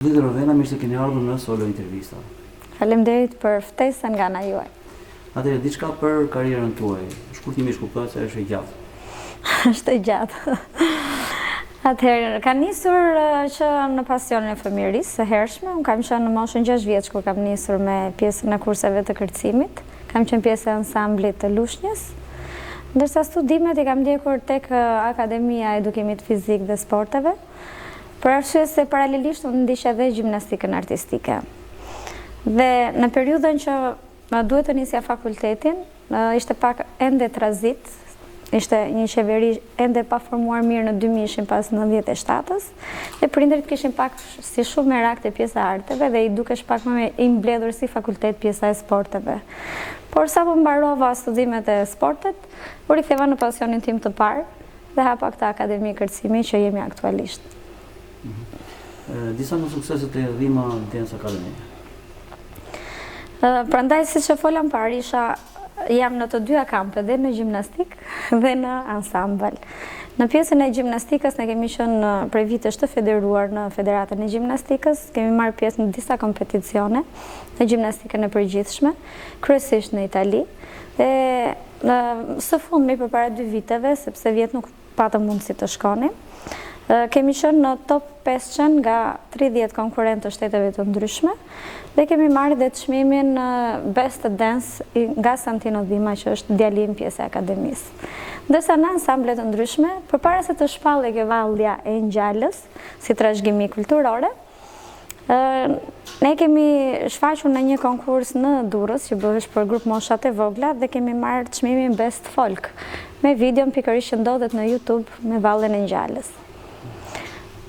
Dhe Rovena, mirë se keni ardhur në Solo Intervista. Faleminderit për ftesën nga ana juaj. Atëherë, diçka për karrierën tuaj. Shkurtimisht kuptohet se është e gjatë. Është e gjatë. Atëherë, ka nisur që në pasionin e fëmijërisë së hershme, unë kam qenë në moshën 6 vjeç kur kam nisur me pjesën e kurseve të kërcimit. Kam qenë pjesë e ansamblit të lushnjës. Ndërsa studimet i kam ndjekur tek Akademia e Edukimit Fizik dhe Sporteve. Për arsye se paralelisht unë ndiqja edhe gjimnastikën artistike. Dhe në periudhën që duhet të nisja fakultetin, ishte pak ende tranzit, ishte një qeveri ende pa formuar mirë në 2000 ishin pas 97-ës, dhe prindërit kishin pak si shumë merak te pjesa e arteve dhe i dukesh pak më i mbledhur si fakultet pjesa e sporteve. Por sa po mbarova studimet e sportet, u riktheva në pasionin tim të parë dhe hapa këtë akademi kërcimi që jemi aktualisht. Disa nga sukseset e Dhima Dance Academy. Prandaj, siç e fola më parë, jam në të dyja kampe, dhe në gjimnastik dhe në ansambël. Në pjesën e gjimnastikës ne kemi qenë prej vitesh të federuar në Federatën e Gjimnastikës, kemi marrë pjesë në disa kompeticione në gjimnastikën e përgjithshme, kryesisht në Itali. Dhe së fundmi përpara 2 viteve, sepse vjet nuk patëm mundësi të shkonim, kemi qenë në top 500 nga 30 konkurrentë të shteteve të ndryshme dhe kemi marrë dhe çmimin Best Dance nga Santino Dhima, që është djalim pjesë e akademisë. Ndërsa në ansamblet të ndryshme, përpara se të shpallej kjo vallja e ngjallës si trashëgimi kulturore, ne kemi shfaqur në një konkurs në Durrës që bëhesh për grup moshat e vogla dhe kemi marrë çmimin Best Folk me videon pikërisht që ndodhet në YouTube me vallën e ngjallës.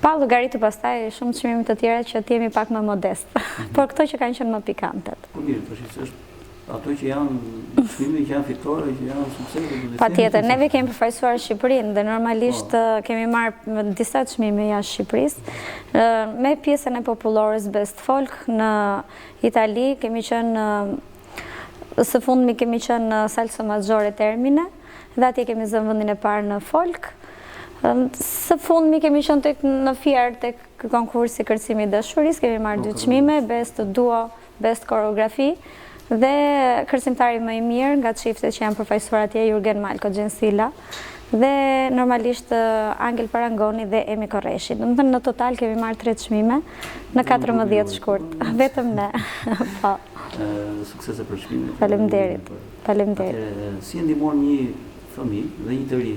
Pa llogaritu pastaj shumë çmime të tjera që t'jemi pak më modest, por këto që kanë qenë më pikantet. Po mirë, tash është ato që janë çmime që janë fitore, që janë suksese. Patjetër, neve kemi përfaqësuar Shqipërinë dhe normalisht kemi marrë disa çmime jashtë Shqipërisë. Me pjesën e popullores Best Folk në Itali kemi qenë së fundmi kemi qenë në Salsa Maggiore Termine, dhe atje kemi zënë vendin e parë në folk. Së fundmi kemi qenë në fierë tek konkursi kërcimi dashurisë, kemi marrë 2 çmime, Best Duo, Best Koreografi dhe kërcimtari më i mirë nga çiftet që janë përfaqësuar atje, Jurgen Malko Gjensila dhe normalisht Angel Parangoni dhe Emi Korreshi. Domethënë në total kemi marrë 3 çmime në 14 shkurt, vetëm ne. Po. Suksese për çmimet. Faleminderit. Faleminderit. Si e ndihmon një fëmijë dhe një të ri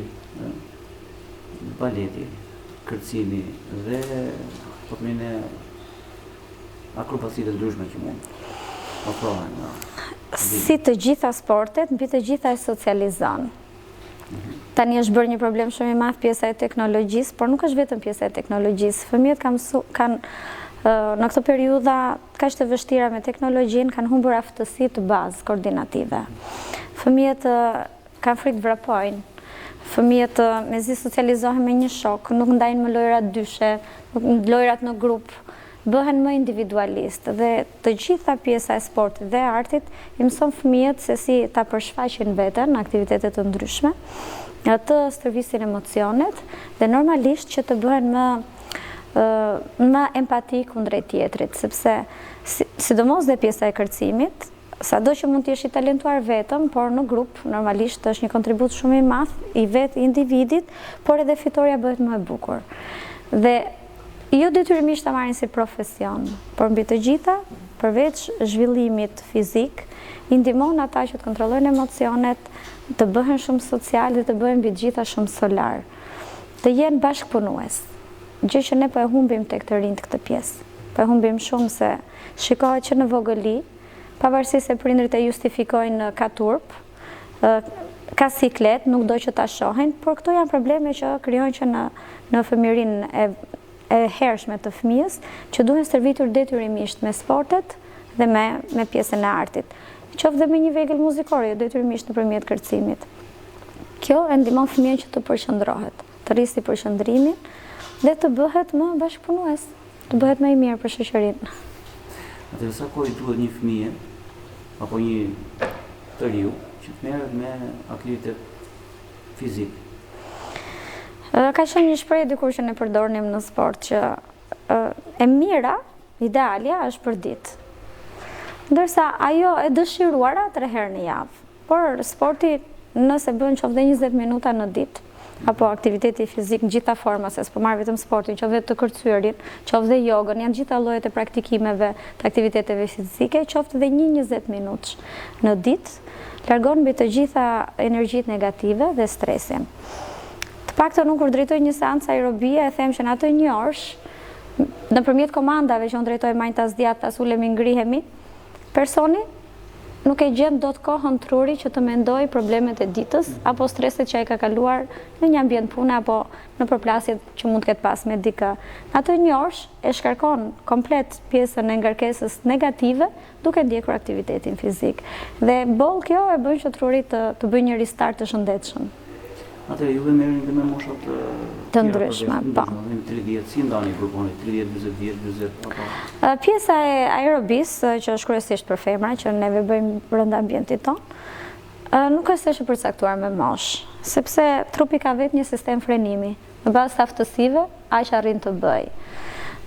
baleti, kërcimi dhe e akrobacitë të ndryshme që mund ofrohen. Si të gjitha sportet, mbi të gjitha e socializon. Tani është bërë një problem shumë i madh pjesa e teknologjisë, por nuk është vetëm pjesa e teknologjisë. Fëmijët kanë në këtë periudha kaq të vështira me teknologjinë, kanë humbur aftësi të bazë koordinative. Fëmijët kanë frikë të vrapojnë. Fëmijët mezi socializohen me një shok, nuk ndajnë më lojrat dyshe, lojrat në grup, bëhen më individualist dhe të gjitha pjesa e sportit dhe artit i mëson fëmijët se si ta përshfaqin veten në aktivitete të ndryshme, të stërvisin emocionet dhe normalisht që të bëhen më empatik kundrejt tjetrit, sepse sidomos dhe pjesa e kërcimit, sado që mund të jesh i talentuar vetëm, por në grup normalisht është një kontribut shumë i madh i vetë individit, por edhe fitoria bëhet më e bukur. Dhe jo detyrimisht ta marrin si profesion, por mbi të gjitha, përveç zhvillimit fizik, i ndihmon ata që të kontrollojnë emocionet, të bëhen shumë social dhe të bëhen mbi të gjitha shumë solar. Të jenë bashkëpunues. Gjë që ne po e humbim tek të rinjt këtë pjesë. Po e humbim shumë se shikohet që në vogëli, pavarësisht se prindërit e justifikojnë ka turp, ka siklet, nuk do që ta shohin, por këto janë probleme që krijojnë që në fëmijërinë e hershme të fëmijës, që duhen stërvitur detyrimisht me sportet dhe me pjesën e artit. Qoftë dhe me një vegël muzikore, jo detyrimisht nëpërmjet kërcimit. Kjo e ndihmon fëmijën që të përqendrohet, të rrisi përqendrimin dhe të bëhet më bashkëpunues, të bëhet më i mirë për shoqërinë. Atëherë sa kohë duhet një fëmijë apo një të riu që të merret me aktivitet fizik? Ka qenë një shprehje dikur që ne përdornim në sport që e mira idealja është për ditë. Ndërsa ajo e dëshiruara 3 herë në javë. Por sporti nëse bën qoftë 20 minuta në ditë, apo aktiviteti fizik në gjitha forma, se s'po marr vetëm sportin, qoftë të kërcyerin, qoftë dhe jogën, janë gjitha llojet e praktikimeve të aktiviteteve fizike, qoftë dhe 20 minutë në ditë, largon mbi të gjitha energjitë negative dhe stresin. Të paktën unë kur drejtoj një seancë aerobie, e them që në atë 1 orë, nëpërmjet komandave që unë drejtoj majnë tas djathtë, tas ulemi, ngrihemi, personi nuk e gjen dot kohën truri që të mendoj problemet e ditës apo streset që ai ka kaluar në një ambient pune apo në përplasjet që mund të ketë pas me dikë. Atë 1 orë e shkarkon komplet pjesën e ngarkesës negative duke ndjekur aktivitetin fizik. Dhe boll kjo e bën që truri të bëjë një restart të shëndetshëm. Atëherë juve merreni dhe me moshat të ndryshme, po. 30, si ndani gruponi 30, 40 vjeç, 40 apo? Pjesa e aerobis, që është kryesisht për femra, që neve bëjmë brenda ambientit tonë, nuk është e përcaktuar me moshë, sepse trupi ka vetë një sistem frenimi, në bazë të aftësive, aq arrin të bëj.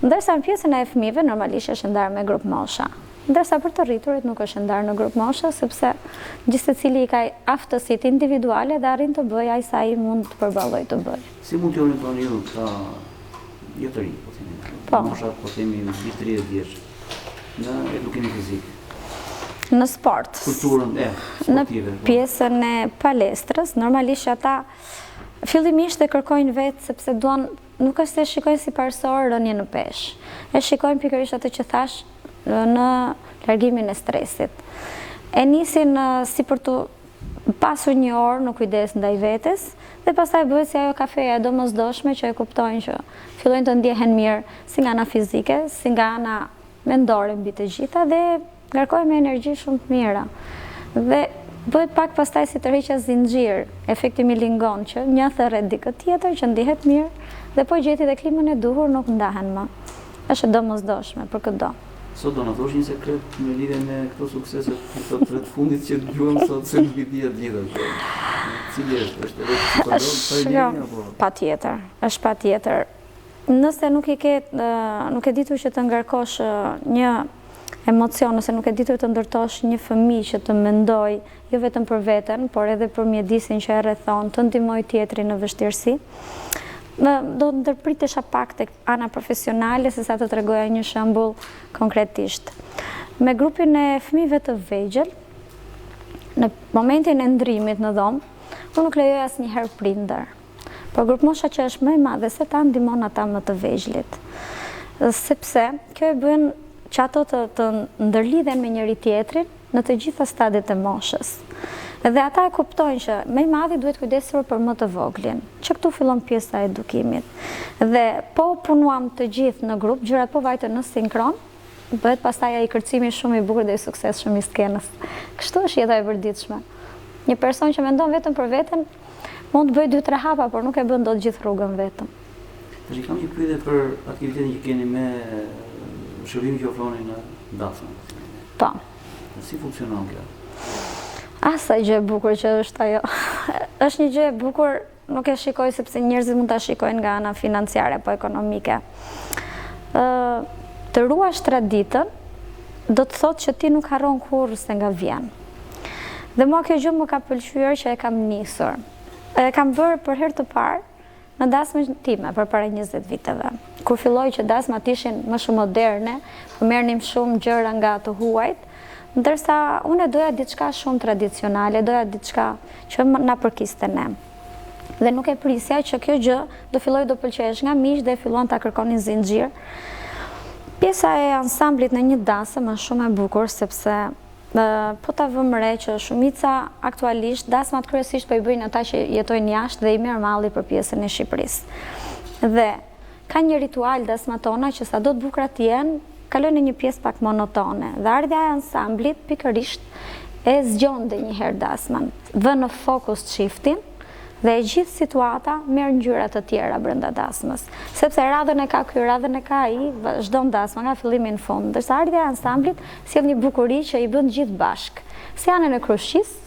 Ndërsa në pjesën e fëmijëve normalisht është ndarë me grup mosha. Ndërsa për të rriturit nuk është ndarë në grup mosha, sepse gjithsecili i ka aftësitë individuale dhe arrin të bëj ai sa ai mund të përballoj të bëj. Si mund të orientoni ju ta jo të rinj, po themi. Po. Moshat po themi 30 vjeç në edukimin fizik. Në sport. Kulturën sportive. Në pjesën e palestrës, normalisht ata fillimisht e kërkojnë vetë sepse duan, nuk është se shikojnë si parsor rënje në peshë. E shikojnë pikërisht atë që thash në largimin e stresit. E nisin si për të pasur 1 orë në kujdes ndaj vetes dhe pastaj bëhet si ajo kafeja e domosdoshme që e kuptojnë që fillojnë të ndjehen mirë si nga ana fizike, si nga ana mendore mbi të gjitha dhe ngarkohen me energji shumë të mira. Dhe bëhet pak pastaj si tërheqja zinxhir, efekti milingon që një thërret dikë tjetër që ndihet mirë dhe po gjeti dhe klimën e duhur nuk ndahen më. Është e domosdoshme për çdo. Sot do në thosh një sekret në lidhje me këto sukseset këto 3 fundit që dëgjuam sot se nuk i dihet gjithë. Cili është edhe psikolog, patjetër, është patjetër. Nëse nuk e ditur që të ngarkosh një emocion, nëse nuk e ditur të ndërtosh një fëmijë që të mendoj jo vetëm për veten, por edhe për mjedisin që e rrethon, të ndihmoj tjetrin në vështirësi, do të ndërpritesha pak tek ana profesionale se sa të tregoja një shembull konkretisht. Me grupin e fëmijëve të vegjël, në momentin e ndrimit në dhomë, unë nuk lejoj asnjëherë prindër. Por grup mosha që është më i madhe se ta ndihmon ata më të vegjëlit. Sepse kjo e bën që ato të ndërlidhen me njëri tjetrin në të gjitha stadiet e moshës. Dhe ata e kuptojnë që më i madhi duhet kujdesur për më të voglin, që këtu fillon pjesa e edukimit. Dhe po punuam të gjithë në grup, gjërat po vajten në sinkron, bëhet pastaj ai kërcimi shumë i bukur dhe i suksesshëm i skenës. Kështu është jeta e përditshme. Një person që mendon vetëm për veten mund të bëjë 2-3 hapa, por nuk e bën dot gjithë rrugën vetëm. Tash kam një pyetje për aktivitetin që keni me shërbimin që ofroni në Dasma. Po. Si funksionon kjo? Sa gjë e bukur që është ajo. Është një gjë e bukur, nuk e shikoj sepse njerëzit mund ta shikojnë nga ana financiare apo ekonomike. Të ruash traditën do të thotë që ti nuk harron kurrë se nga vjen. Dhe mua kjo gjë më ka pëlqyer që e kam nisur. E kam bërë për herë të parë në dasmën time përpara 20 viteve. Kur filloi që dasmat ishin më shumë moderne, merrnim shumë gjëra nga të huajt, ndërsa unë doja diçka shumë tradicionale, doja diçka që na përkiste ne. Dhe nuk e prisja që kjo gjë do filloj do pëlqesh nga miq dhe fillon ta kërkonin zinxhir. Pjesa e ansamblit në një dasëm është shumë e bukur sepse po ta vëmë re që shumica aktualisht dasmat kryesisht po i bëjnë ata që jetojnë jashtë dhe i merr malli për pjesën e Shqipërisë. Dhe ka një ritual dasmat tona që sado të bukura të jenë, kalojnë në një pjesë pak monotone dhe ardha e ansamblit pikërisht e zgjon dhe njëherë dasmën, vë në fokus çiftin dhe e gjithë situata merr ngjyra të tjera brenda dasmës, sepse radhën e ka ky, radhën e ka ai, vazhdon dasma nga fillimi në fund, ndërsa ardha e ansamblit sjell një bukuri që i bën gjithë bashk, si anën e krushcisë,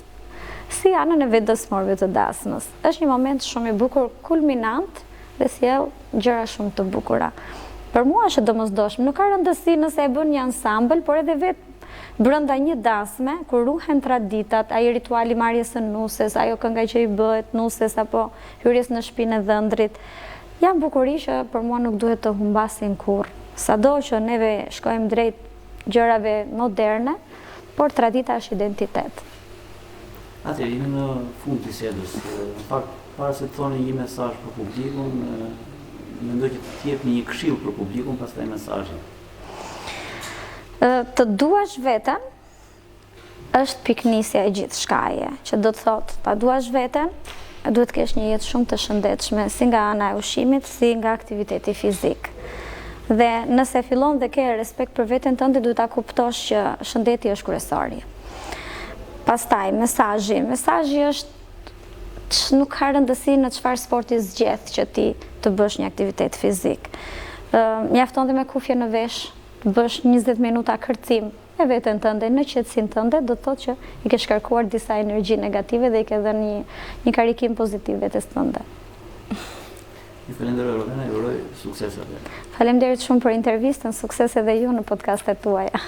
si anën e vetëdasmorëve të dasmës. Është një moment shumë i bukur, kulminant dhe sjell gjëra shumë të bukura. Për mua është domosdoshme, nuk ka rëndësi nëse e bën një ansambël, por edhe vetë brënda një dasme, kur ruhen traditat, ai rituali marrjes së nuses, ajo kënga që i bëhet nuses apo hyrjes në shtëpinë e dhëndrit, janë bukuri që për mua nuk duhet të humbasin kurrë. Sado që neve shkojmë drejt gjërave moderne, por tradita është identitet. Atëherë, jemi në fund të bisedës. Në fakt, para se të thoni një mesazh për publikun, mendoj që të jepni një këshill për publikun, pastaj mesazhin. Të duash veten është piknisja e gjithë shkaje, që do të thotë, ta duash veten, duhet të kesh një jetë shumë të shëndetshme, si nga ana e ushqimit, si nga aktiviteti fizik. Dhe nëse fillon dhe ke respekt për veten tënde, duhet ta kuptosh që shëndeti është kryesori. Pastaj, mesazhi është nuk ka rëndësi në çfarë sporti zgjedh që ti të bësh një aktivitet fizik. Mjafton dhe me kufje në vesh, të bësh 20 minuta kërcim e veten tënde në qetësinë tënde, do të thotë që i ke shkarkuar disa energji negative dhe i ke dhënë një karikim pozitiv vetes tënde. Ju falenderoj Rovena, ju uroj sukses atë. Faleminderit shumë për intervistën, sukses edhe ju në podcastet tuaja.